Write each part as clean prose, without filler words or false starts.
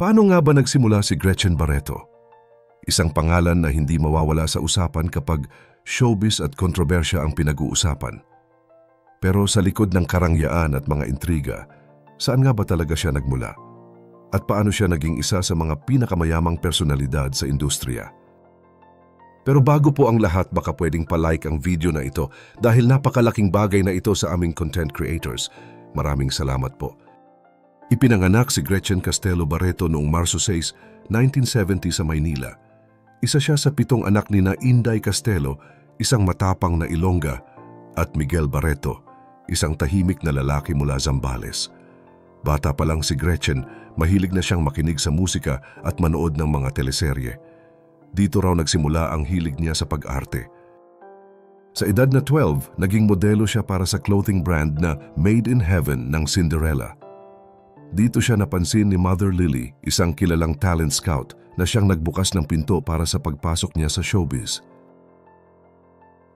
Paano nga ba nagsimula si Gretchen Barreto? Isang pangalan na hindi mawawala sa usapan kapag showbiz at kontrobersya ang pinag-uusapan. Pero sa likod ng karangyaan at mga intriga, saan nga ba talaga siya nagmula? At paano siya naging isa sa mga pinakamayamang personalidad sa industriya? Pero bago po ang lahat, baka pwedeng palike ang video na ito dahil napakalaking bagay na ito sa aming content creators. Maraming salamat po. Ipinanganak si Gretchen Castelo Barreto noong Marso 6, 1970 sa Maynila. Isa siya sa 7 anak nina Inday Castelo, isang matapang na Ilongga, at Miguel Barreto, isang tahimik na lalaki mula Zambales. Bata pa lang si Gretchen, mahilig na siyang makinig sa musika at manood ng mga teleserye. Dito raw nagsimula ang hilig niya sa pag-arte. Sa edad na 12, naging modelo siya para sa clothing brand na Made in Heaven ng Cinderella. Dito siya napansin ni Mother Lily, isang kilalang talent scout, na siyang nagbukas ng pinto para sa pagpasok niya sa showbiz.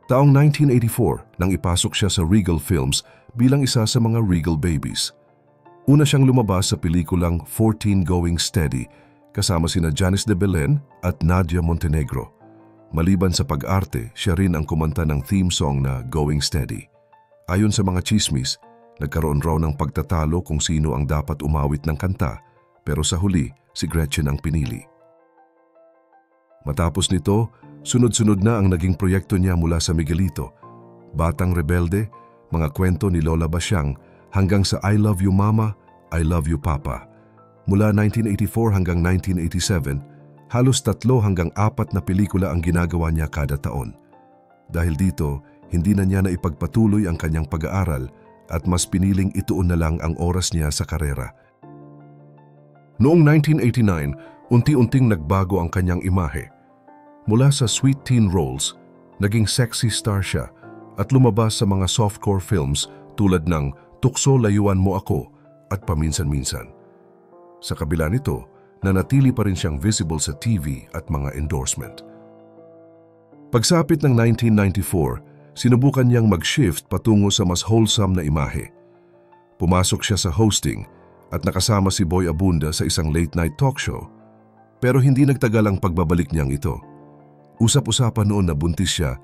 Taong 1984 nang ipasok siya sa Regal Films bilang isa sa mga Regal Babies. Una siyang lumabas sa pelikulang 14 Going Steady kasama sina Janice de Belen at Nadia Montenegro. Maliban sa pag-arte, siya rin ang kumanta ng theme song na Going Steady. Ayon sa mga chismis, nagkaroon raw ng pagtatalo kung sino ang dapat umawit ng kanta, pero sa huli, si Gretchen ang pinili. Matapos nito, sunod-sunod na ang naging proyekto niya mula sa Miguelito, Batang Rebelde, Mga Kwento ni Lola Basyang, hanggang sa I Love You Mama, I Love You Papa. Mula 1984 hanggang 1987, halos 3 hanggang 4 na pelikula ang ginagawa niya kada taon. Dahil dito, hindi na niya naipagpatuloy ang kanyang pag-aaral at mas piniling ituon na lang ang oras niya sa karera. Noong 1989, unti-unting nagbago ang kanyang imahe. Mula sa sweet teen roles, naging sexy star siya at lumabas sa mga softcore films tulad ng Tukso Layuan Mo Ako at Paminsan-Minsan. Sa kabila nito, nanatili pa rin siyang visible sa TV at mga endorsement. Pagsapit ng 1994, sinubukan niyang mag-shift patungo sa mas wholesome na imahe. Pumasok siya sa hosting at nakasama si Boy Abunda sa isang late-night talk show. Pero hindi nagtagal ang pagbabalik niyang ito. Usap-usapan noon na buntis siya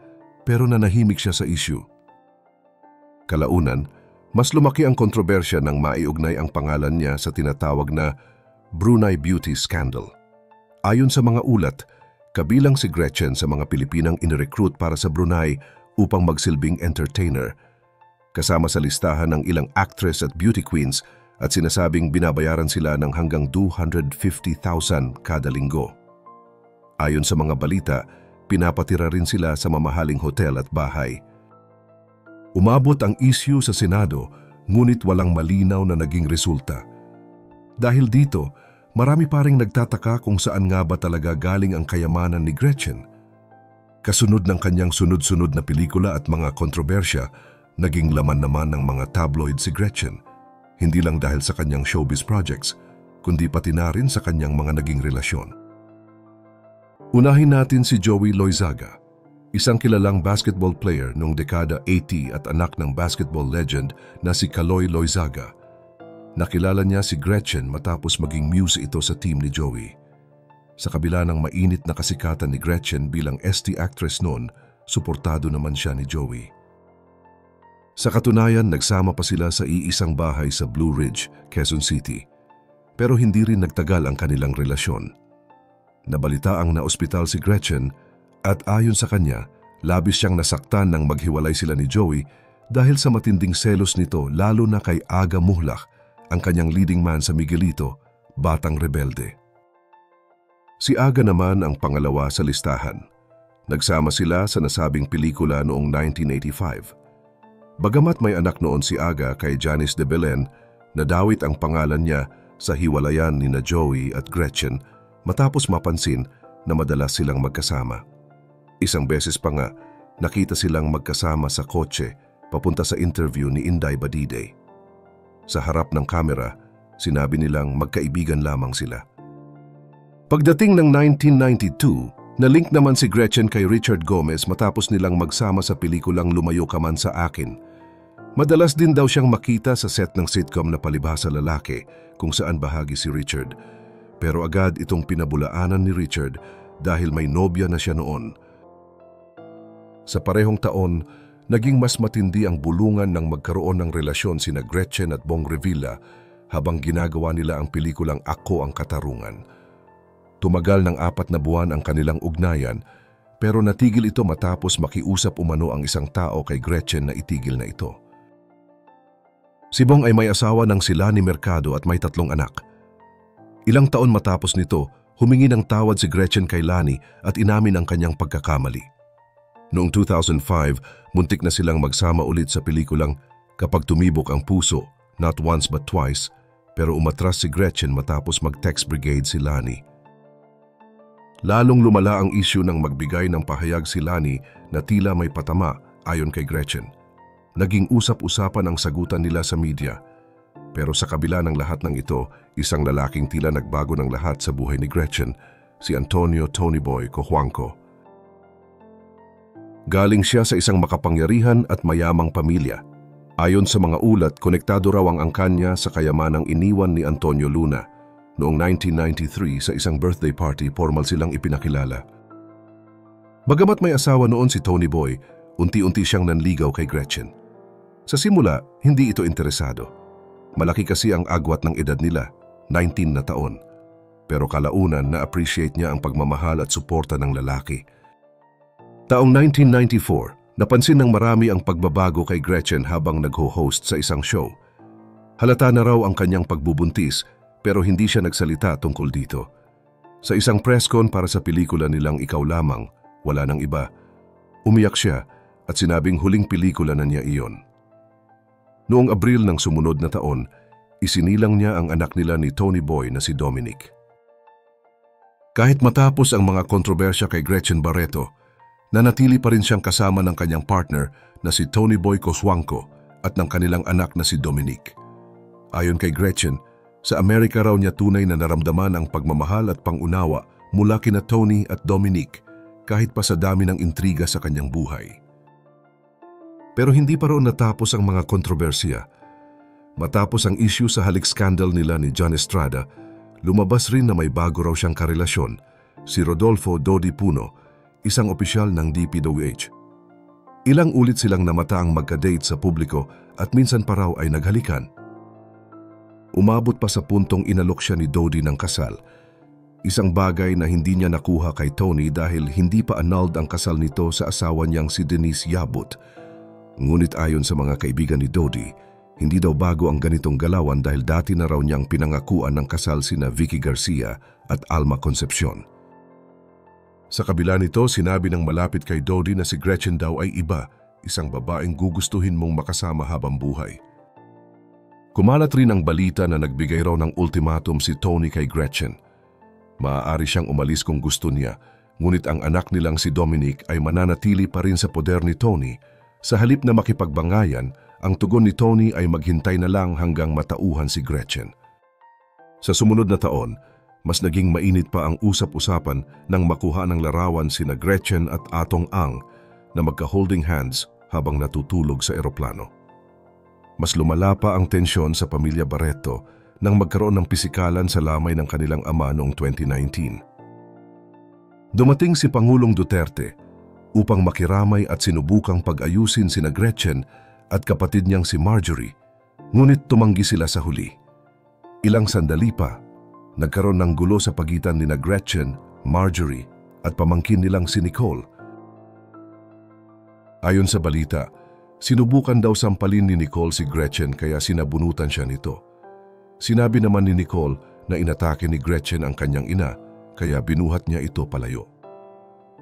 pero nanahimik siya sa issue. Kalaunan, mas lumaki ang kontrobersya nang maiugnay ang pangalan niya sa tinatawag na Brunei Beauty Scandal. Ayon sa mga ulat, kabilang si Gretchen sa mga Pilipinang inirecruit para sa Brunei upang magsilbing entertainer. Kasama sa listahan ng ilang actress at beauty queens at sinasabing binabayaran sila ng hanggang 250,000 kada linggo. Ayon sa mga balita, pinapatira rin sila sa mamahaling hotel at bahay. Umabot ang issue sa Senado, ngunit walang malinaw na naging resulta. Dahil dito, marami pa ring nagtataka kung saan nga ba talaga galing ang kayamanan ni Gretchen. Kasunod ng kanyang sunod-sunod na pelikula at mga kontrobersya, naging laman naman ng mga tabloid si Gretchen. Hindi lang dahil sa kanyang showbiz projects, kundi pati na rin sa kanyang mga naging relasyon. Unahin natin si Joey Loizaga, isang kilalang basketball player noong dekada 80 at anak ng basketball legend na si Kaloy Loizaga. Nakilala niya si Gretchen matapos maging muse ito sa team ni Joey. Sa kabila ng mainit na kasikatan ni Gretchen bilang ST actress noon, suportado naman siya ni Joey. Sa katunayan, nagsama pa sila sa iisang bahay sa Blue Ridge, Quezon City. Pero hindi rin nagtagal ang kanilang relasyon. Nabalitaang na-ospital si Gretchen at ayon sa kanya, labis siyang nasaktan nang maghiwalay sila ni Joey dahil sa matinding selos nito lalo na kay Aga Muhlach, ang kanyang leading man sa Miguelito, Batang Rebelde. Si Aga naman ang pangalawa sa listahan. Nagsama sila sa nasabing pelikula noong 1985. Bagamat may anak noon si Aga kay Janice de Belen, nadawit ang pangalan niya sa hiwalayan ni na Joey at Gretchen matapos mapansin na madalas silang magkasama. Isang beses pa nga, nakita silang magkasama sa kotse papunta sa interview ni Inday Badide. Sa harap ng kamera, sinabi nilang magkaibigan lamang sila. Pagdating ng 1992, na-link naman si Gretchen kay Richard Gomez matapos nilang magsama sa pelikulang Lumayo Ka Man Sa Akin. Madalas din daw siyang makita sa set ng sitcom na Palibhasa Lalaki kung saan bahagi si Richard. Pero agad itong pinabulaanan ni Richard dahil may nobya na siya noon. Sa parehong taon, naging mas matindi ang bulungan ng magkaroon ng relasyon sina Gretchen at Bong Revilla habang ginagawa nila ang pelikulang Ako ang Katarungan. Tumagal ng 4 na buwan ang kanilang ugnayan, pero natigil ito matapos makiusap umano ang isang tao kay Gretchen na itigil na ito. Si Bong ay may asawa ng si Lani Mercado at may 3 anak. Ilang taon matapos nito, humingi ng tawad si Gretchen kay Lani at inamin ang kanyang pagkakamali. Noong 2005, muntik na silang magsama ulit sa pelikulang Kapag Tumibok ang Puso, Not Once But Twice, pero umatras si Gretchen matapos mag-text brigade si Lani. Lalong lumala ang isyu ng magbigay ng pahayag si Lani na tila may patama ayon kay Gretchen. Naging usap-usapan ang sagutan nila sa media. Pero sa kabila ng lahat ng ito, isang lalaking tila nagbago ng lahat sa buhay ni Gretchen, si Antonio Tony Boy Cojuangco. Galing siya sa isang makapangyarihan at mayamang pamilya. Ayon sa mga ulat, konektado raw ang angkan niya sa kayamanang iniwan ni Antonio Luna. Noong 1993 sa isang birthday party, formal silang ipinakilala. Bagamat may asawa noon si Tony Boy, unti-unti siyang nanligaw kay Gretchen. Sa simula, hindi ito interesado. Malaki kasi ang agwat ng edad nila, 19 na taon. Pero kalaunan na-appreciate niya ang pagmamahal at suporta ng lalaki. Taong 1994, napansin ng marami ang pagbabago kay Gretchen habang nagho-host sa isang show. Halata na raw ang kanyang pagbubuntis pero hindi siya nagsalita tungkol dito. Sa isang press con para sa pelikula nilang Ikaw Lamang, Wala Nang Iba, umiyak siya at sinabing huling pelikula na niya iyon. Noong Abril ng sumunod na taon, isinilang niya ang anak nila ni Tony Boy na si Dominic. Kahit matapos ang mga kontrobersya kay Gretchen Barreto, nanatili pa rin siyang kasama ng kanyang partner na si Tony Boy Cojuangco at ng kanilang anak na si Dominic. Ayon kay Gretchen, sa Amerika raw niya tunay na naramdaman ang pagmamahal at pangunawa mula kina Tony at Dominic kahit pa sa dami ng intriga sa kanyang buhay. Pero hindi pa roon natapos ang mga kontrobersiya. Matapos ang issue sa halik scandal nila ni John Estrada, lumabas rin na may bago raw siyang karelasyon, si Rodolfo Dodi Puno, isang opisyal ng DPWH. Ilang ulit silang namataang magka-date sa publiko at minsan pa raw ay naghalikan. Umabot pa sa puntong inalok siya ni Dodi ng kasal, isang bagay na hindi niya nakuha kay Tony dahil hindi pa annulled ang kasal nito sa asawa niyang si Denise Yabut. Ngunit ayon sa mga kaibigan ni Dodi, hindi daw bago ang ganitong galawan dahil dati na raw niyang pinangakuan ng kasal sina Vicky Garcia at Alma Concepcion. Sa kabila nito, sinabi ng malapit kay Dodi na si Gretchen daw ay iba, isang babaeng gugustuhin mong makasama habang buhay. Kumalat rin ang balita na nagbigay raw ng ultimatum si Tony kay Gretchen. Maaari siyang umalis kung gusto niya, ngunit ang anak nilang si Dominic ay mananatili pa rin sa poder ni Tony. Sa halip na makipagbangayan, ang tugon ni Tony ay maghintay na lang hanggang matauhan si Gretchen. Sa sumunod na taon, mas naging mainit pa ang usap-usapan nang makuha ng larawan sina Gretchen at Atong Ang na magka-holding hands habang natutulog sa eroplano. Mas lumala pa ang tensyon sa pamilya Barreto nang magkaroon ng pisikalan sa lamay ng kanilang ama noong 2019. Dumating si Pangulong Duterte upang makiramay at sinubukang pag-ayusin sina Gretchen at kapatid niyang si Marjorie, ngunit tumanggi sila sa huli. Ilang sandali pa, nagkaroon ng gulo sa pagitan nina Gretchen, Marjorie at pamangkin nilang si Nicole. Ayon sa balita, sinubukan daw sampalin ni Nicole si Gretchen kaya sinabunutan siya nito. Sinabi naman ni Nicole na inatake ni Gretchen ang kanyang ina kaya binuhat niya ito palayo.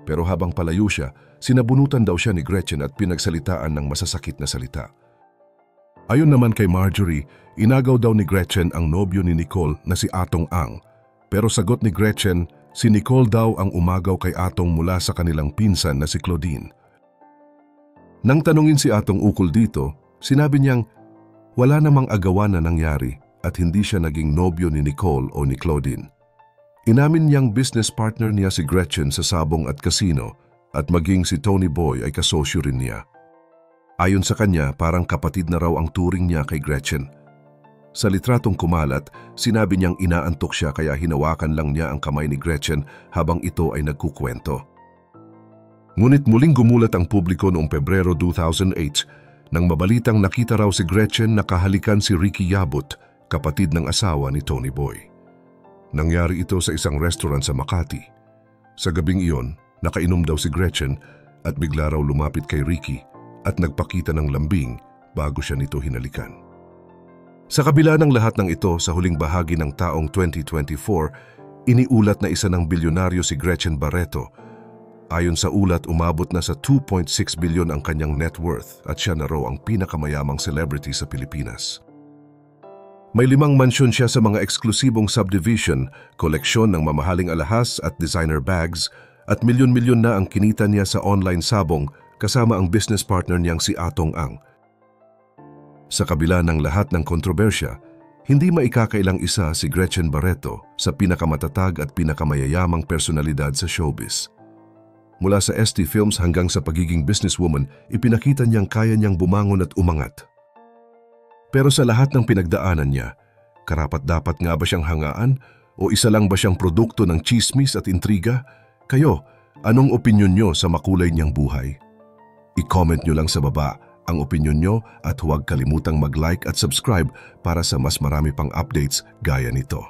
Pero habang palayo siya, sinabunutan daw siya ni Gretchen at pinagsalitaan ng masasakit na salita. Ayon naman kay Marjorie, inagaw daw ni Gretchen ang nobyo ni Nicole na si Atong Ang. Pero sagot ni Gretchen, si Nicole daw ang umagaw kay Atong mula sa kanilang pinsan na si Claudine. Nang tanungin si Atong ukol dito, sinabi niyang wala namang agawan na nangyari at hindi siya naging nobyo ni Nicole o ni Claudine. Inamin niyang business partner niya si Gretchen sa sabong at kasino at maging si Tony Boy ay kasosyo rin niya. Ayon sa kanya, parang kapatid na raw ang turing niya kay Gretchen. Sa litratong kumalat, sinabi niyang inaantok siya kaya hinawakan lang niya ang kamay ni Gretchen habang ito ay nagkukwento. Ngunit muling gumulat ang publiko noong Pebrero 2008 nang mabalitang nakita raw si Gretchen na kahalikan si Ricky Yabut, kapatid ng asawa ni Tony Boy. Nangyari ito sa isang restaurant sa Makati. Sa gabing iyon, nakainom daw si Gretchen at bigla raw lumapit kay Ricky at nagpakita ng lambing bago siya nito hinalikan. Sa kabila ng lahat ng ito, sa huling bahagi ng taong 2024, iniulat na isa ng bilyonaryo si Gretchen Barreto. Ayon sa ulat, umabot na sa 2.6 bilyon ang kanyang net worth at siya na raw ang pinakamayamang celebrity sa Pilipinas. May 5 mansyon siya sa mga eksklusibong subdivision, koleksyon ng mamahaling alahas at designer bags, at milyon-milyon na ang kinita niya sa online sabong kasama ang business partner niyang si Atong Ang. Sa kabila ng lahat ng kontrobersya, hindi maikakailang isa si Gretchen Barreto sa pinakamatatag at pinakamayayamang personalidad sa showbiz. Mula sa ST Films hanggang sa pagiging businesswoman, ipinakita niyang kaya niyang bumangon at umangat. Pero sa lahat ng pinagdaanan niya, karapat-dapat nga ba siyang hangaan o isa lang ba siyang produkto ng chismis at intriga? Kayo, anong opinyon niyo sa makulay niyang buhay? I-comment niyo lang sa baba ang opinyon niyo at huwag kalimutang mag-like at subscribe para sa mas marami pang updates gaya nito.